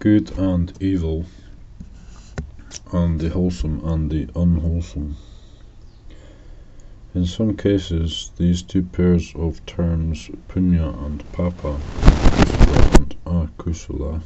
good and evil, and the wholesome and the unwholesome. In some cases, these two pairs of terms, punya and papa, kusala and akusala,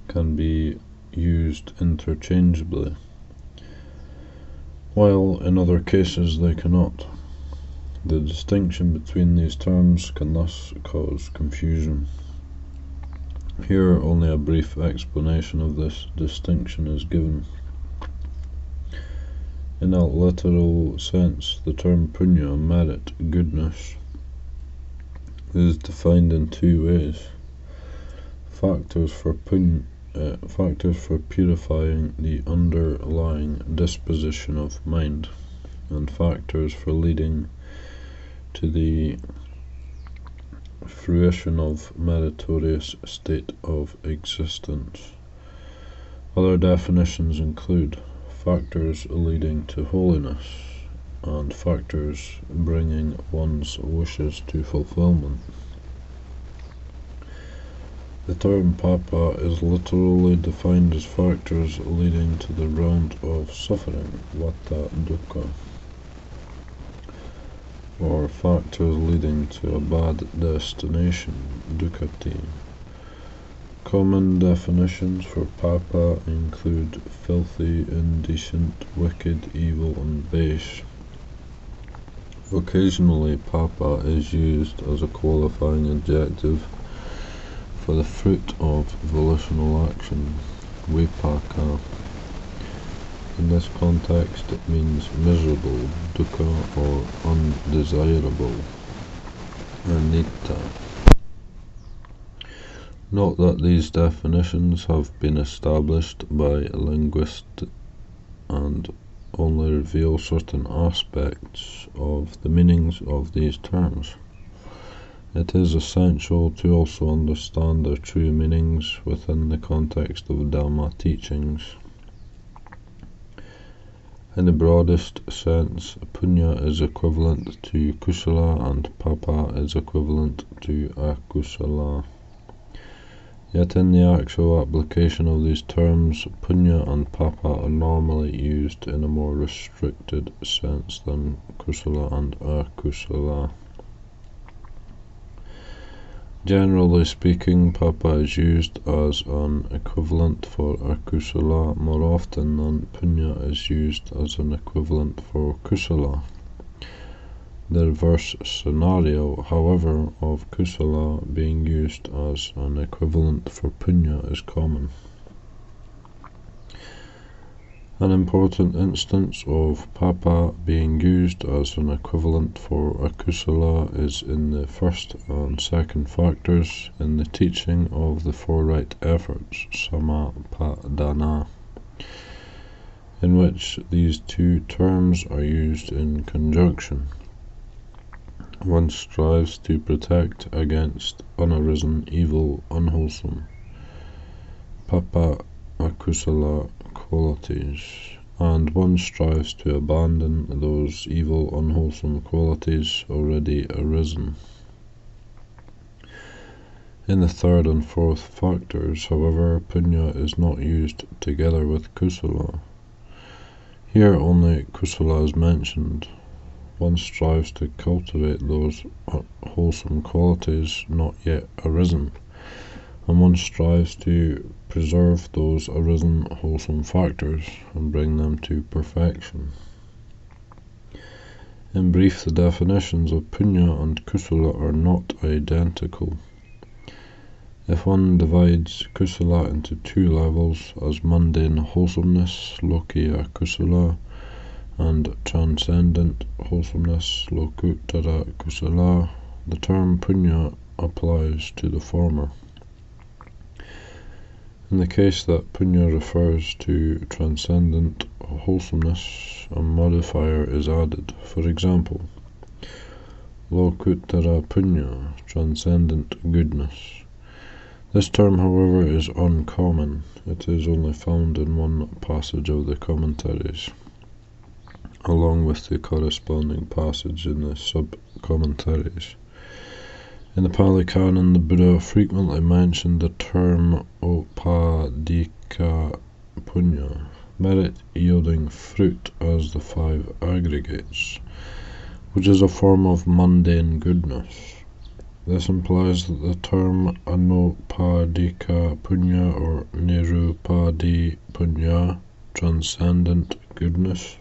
can be used interchangeably, while in other cases they cannot. The distinction between these terms can thus cause confusion. Here only a brief explanation of this distinction is given. In a literal sense, the term punya, merit, goodness, is defined in two ways: factors for purifying the underlying disposition of mind, and factors for leading to the fruition of meritorious state of existence. Other definitions include factors leading to holiness and factors bringing one's wishes to fulfillment. The term papa is literally defined as factors leading to the round of suffering, vata dukkha, or factors leading to a bad destination, dukkati. Common definitions for papa include filthy, indecent, wicked, evil, and base. Occasionally, papa is used as a qualifying adjective for the fruit of volitional action, vipaka. In this context, it means miserable, dukkha, or undesirable, anita. Note that these definitions have been established by linguists and only reveal certain aspects of the meanings of these terms. It is essential to also understand their true meanings within the context of Dhamma teachings. In the broadest sense, punya is equivalent to kusala and papa is equivalent to akusala. Yet in the actual application of these terms, punya and papa are normally used in a more restricted sense than kusala and akusala. Generally speaking, papa is used as an equivalent for akusala more often than punya is used as an equivalent for kusala. The reverse scenario, however, of kusala being used as an equivalent for punya is common. An important instance of papa being used as an equivalent for akusala is in the first and second factors in the teaching of the four right efforts, samapadana, in which these two terms are used in conjunction. One strives to protect against unarisen evil, unwholesome, papa akusala qualities, and one strives to abandon those evil, unwholesome qualities already arisen. In the third and fourth factors, however, punya is not used together with kusala. Here only kusala is mentioned. One strives to cultivate those wholesome qualities not yet arisen, and one strives to preserve those arisen wholesome factors and bring them to perfection. In brief, the definitions of punya and kusala are not identical. If one divides kusala into two levels as mundane wholesomeness, lokiya kusala, and transcendent wholesomeness, lokuttara kusala, the term punya applies to the former. In the case that punya refers to transcendent wholesomeness, a modifier is added. For example, lokuttara punya, transcendent goodness. This term, however, is uncommon. It is only found in one passage of the commentaries, along with the corresponding passage in the sub-commentaries. In the Pali Canon, the Buddha frequently mentioned the term upadika punya, merit-yielding fruit, as the 5 aggregates, which is a form of mundane goodness. This implies that the term anupadika punya or nirupadi punya, transcendent goodness,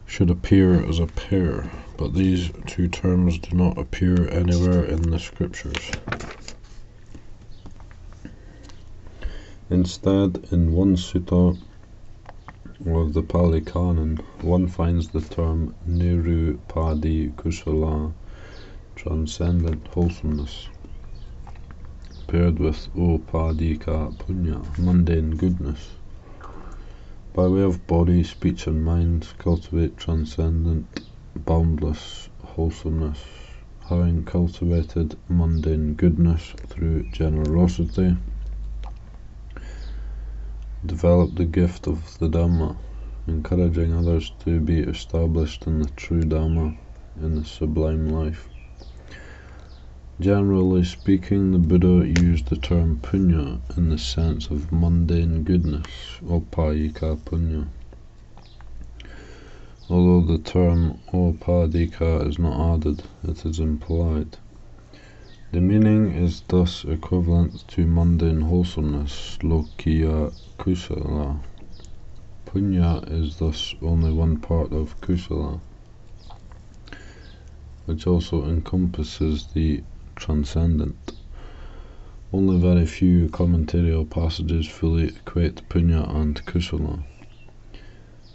should appear as a pair, but these 2 terms do not appear anywhere in the scriptures. Instead, in one sutta of the Pali Canon, one finds the term nirupadi kusala, transcendent wholesomeness, paired with upadika punya, mundane goodness. By way of body, speech and mind, cultivate transcendent, boundless wholesomeness, having cultivated mundane goodness through generosity. Develop the gift of the Dhamma, encouraging others to be established in the true Dhamma, in the sublime life. Generally speaking, the Buddha used the term punya in the sense of mundane goodness, upayika punya. Although the term upadika is not added, it is implied. The meaning is thus equivalent to mundane wholesomeness, lokiya kusala. Punya is thus only one part of kusala, which also encompasses the transcendent. Only very few commentarial passages fully equate punya and kusala.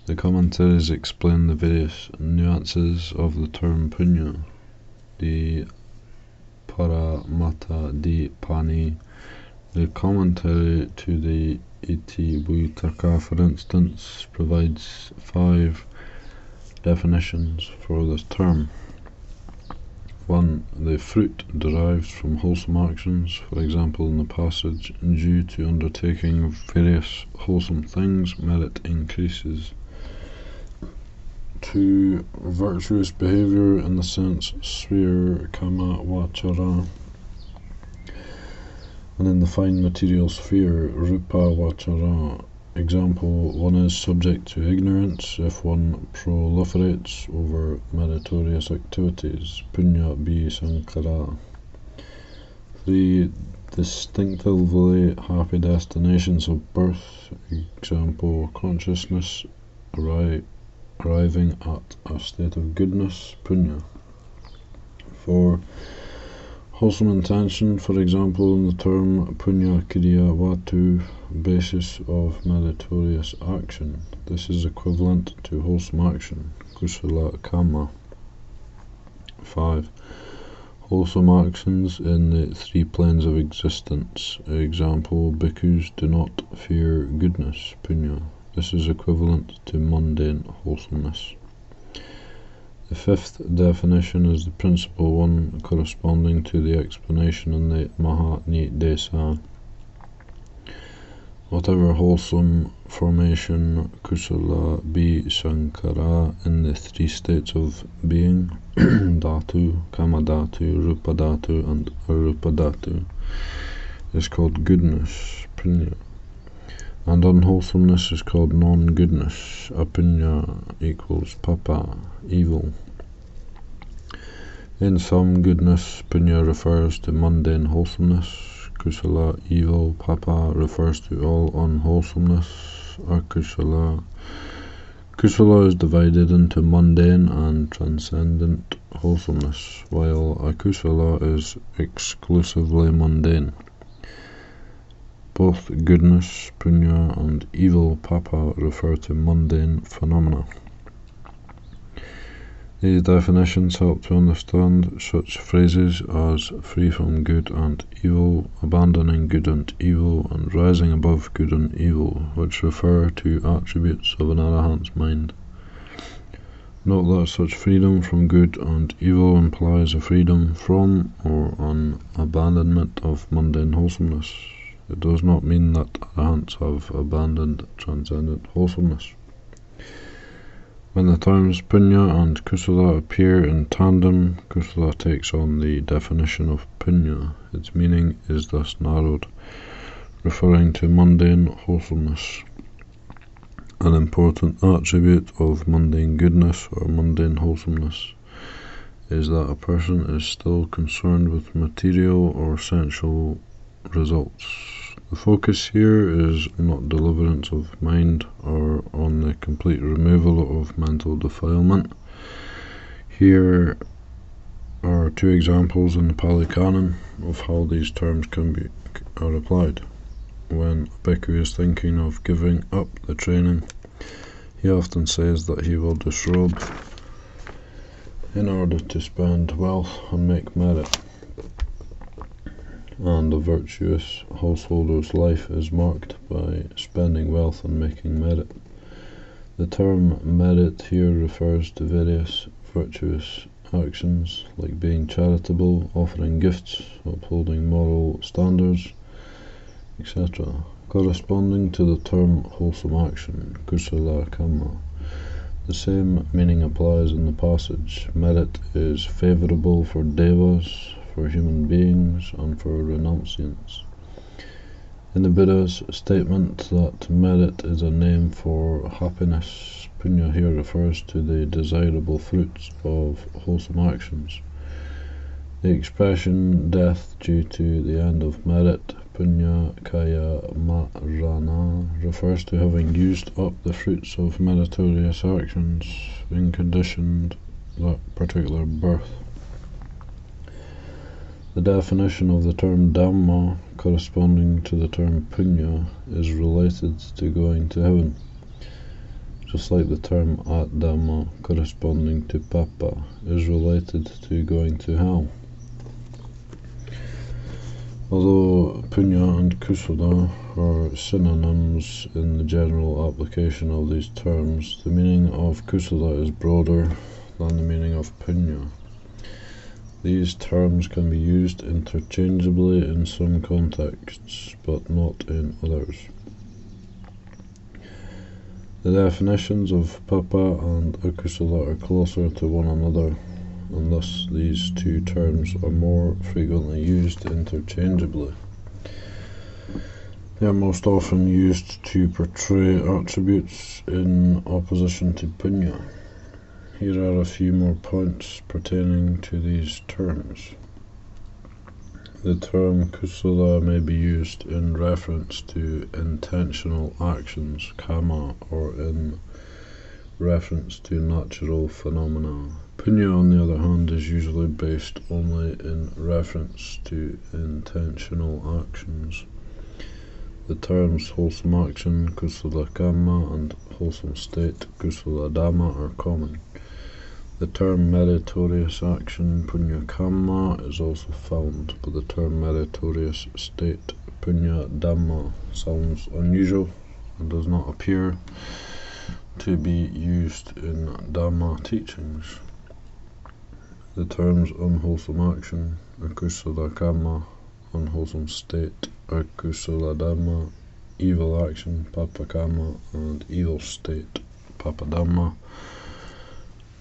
The commentaries explain the various nuances of the term punya. The Paramata Dipani, the commentary to the Iti Buitaka, for instance, provides 5 definitions for this term. 1. The fruit derived from wholesome actions, for example in the passage, due to undertaking various wholesome things, merit increases. 2. Virtuous behavior in the sense sphere, Kamma, Vachara, and in the fine material sphere, Rupa, Vachara. Example, one is subject to ignorance if one proliferates over meritorious activities, punya bi sankara. 3. Distinctively happy destinations of birth, example, consciousness arriving at a state of goodness, punya. 4. Wholesome intention, for example, in the term punya kriya vatu, basis of meritorious action. This is equivalent to wholesome action, kusala kamma. 5. Wholesome actions in the 3 planes of existence. Example, bhikkhus do not fear goodness, punya. This is equivalent to mundane wholesomeness. The 5th definition is the principal one, corresponding to the explanation in the Mahanidesa. Whatever wholesome formation, kusala bi sankara, in the 3 states of being, dhatu, kamma dhatu, rupa dhatu, and arupa dhatu, is called goodness, punya. And unwholesomeness is called non-goodness, apunya, equals papa, evil. In some, goodness, punya, refers to mundane wholesomeness, kusala, evil, papa, refers to all unwholesomeness, akusala. Kusala is divided into mundane and transcendent wholesomeness, while akusala is exclusively mundane. Both goodness, punya, and evil, papa, refer to mundane phenomena. These definitions help to understand such phrases as free from good and evil, abandoning good and evil, and rising above good and evil, which refer to attributes of an arahant's mind. Note that such freedom from good and evil implies a freedom from or an abandonment of mundane wholesomeness. It does not mean that arahants have abandoned transcendent wholesomeness. When the terms punya and kusala appear in tandem, kusala takes on the definition of punya. Its meaning is thus narrowed, referring to mundane wholesomeness. An important attribute of mundane goodness or mundane wholesomeness is that a person is still concerned with material or sensual results. The focus here is not deliverance of mind or on the complete removal of mental defilement. Here are two examples in the Pali Canon of how these terms are applied. When a bhikkhu is thinking of giving up the training, he often says that he will disrobe in order to spend wealth and make merit. And a virtuous householder's life is marked by spending wealth and making merit. The term merit here refers to various virtuous actions like being charitable, offering gifts, upholding moral standards, etc., corresponding to the term wholesome action, kusala kamma. The same meaning applies in the passage. Merit is favourable for devas, for human beings, and for renunciants. In the Buddha's statement that merit is a name for happiness, punya here refers to the desirable fruits of wholesome actions. The expression death due to the end of merit, punya kaya marana, refers to having used up the fruits of meritorious actions in conditioned that particular birth. The definition of the term Dhamma, corresponding to the term punya, is related to going to heaven, just like the term Dhamma, corresponding to papa, is related to going to hell. Although punya and kusala are synonyms in the general application of these terms, the meaning of kusala is broader than the meaning of punya. These terms can be used interchangeably in some contexts, but not in others. The definitions of papa and akusala are closer to one another, and thus these two terms are more frequently used interchangeably. They are most often used to portray attributes in opposition to punya. Here are a few more points pertaining to these terms. The term kusala may be used in reference to intentional actions, kamma, or in reference to natural phenomena. Punya, on the other hand, is usually based only in reference to intentional actions. The terms wholesome action, kusala kamma, and wholesome state, Buddhadhamma, are common. The term meritorious action, punya kamma, is also found, but the term meritorious state, Buddhadhamma, sounds unusual and does not appear to be used in Dhamma teachings. The terms unwholesome action, akusala kamma, unwholesome state, akusaladhamma, evil action, papa kamma, and evil state, papadhamma,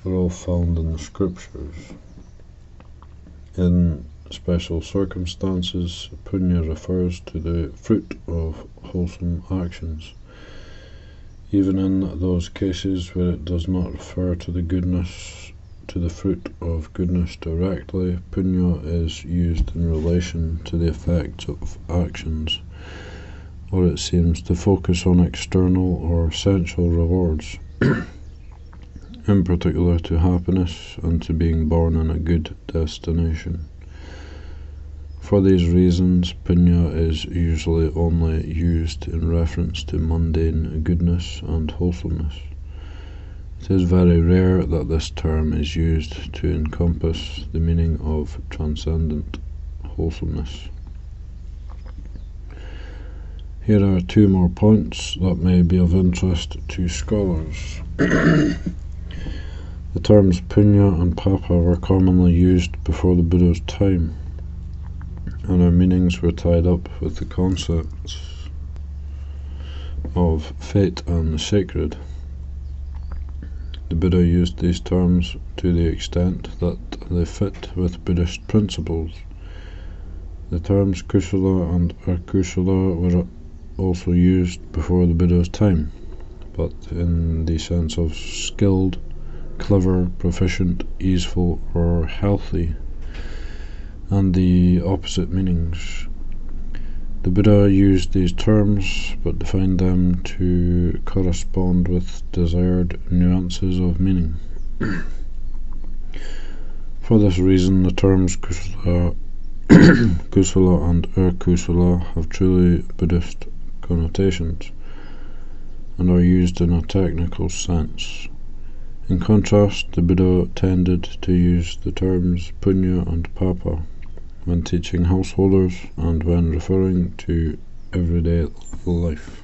are all found in the scriptures. In special circumstances, punya refers to the fruit of wholesome actions. Even in those cases where it does not refer to the fruit of goodness directly, punya is used in relation to the effects of actions, or it seems to focus on external or sensual rewards, in particular to happiness and to being born in a good destination. For these reasons, punya is usually only used in reference to mundane goodness and wholesomeness. It is very rare that this term is used to encompass the meaning of transcendent wholesomeness. Here are two more points that may be of interest to scholars. The terms punya and papa were commonly used before the Buddha's time, and their meanings were tied up with the concepts of fate and the sacred. the Buddha used these terms to the extent that they fit with Buddhist principles. The terms kusala and akusala were also used before the Buddha's time, but in the sense of skilled, clever, proficient, easeful, or healthy, and the opposite meanings. The Buddha used these terms, but defined them to correspond with desired nuances of meaning. For this reason, the terms kusala and akusala have truly Buddhist connotations and are used in a technical sense. In contrast, the Buddha tended to use the terms punya and papa when teaching householders and when referring to everyday life.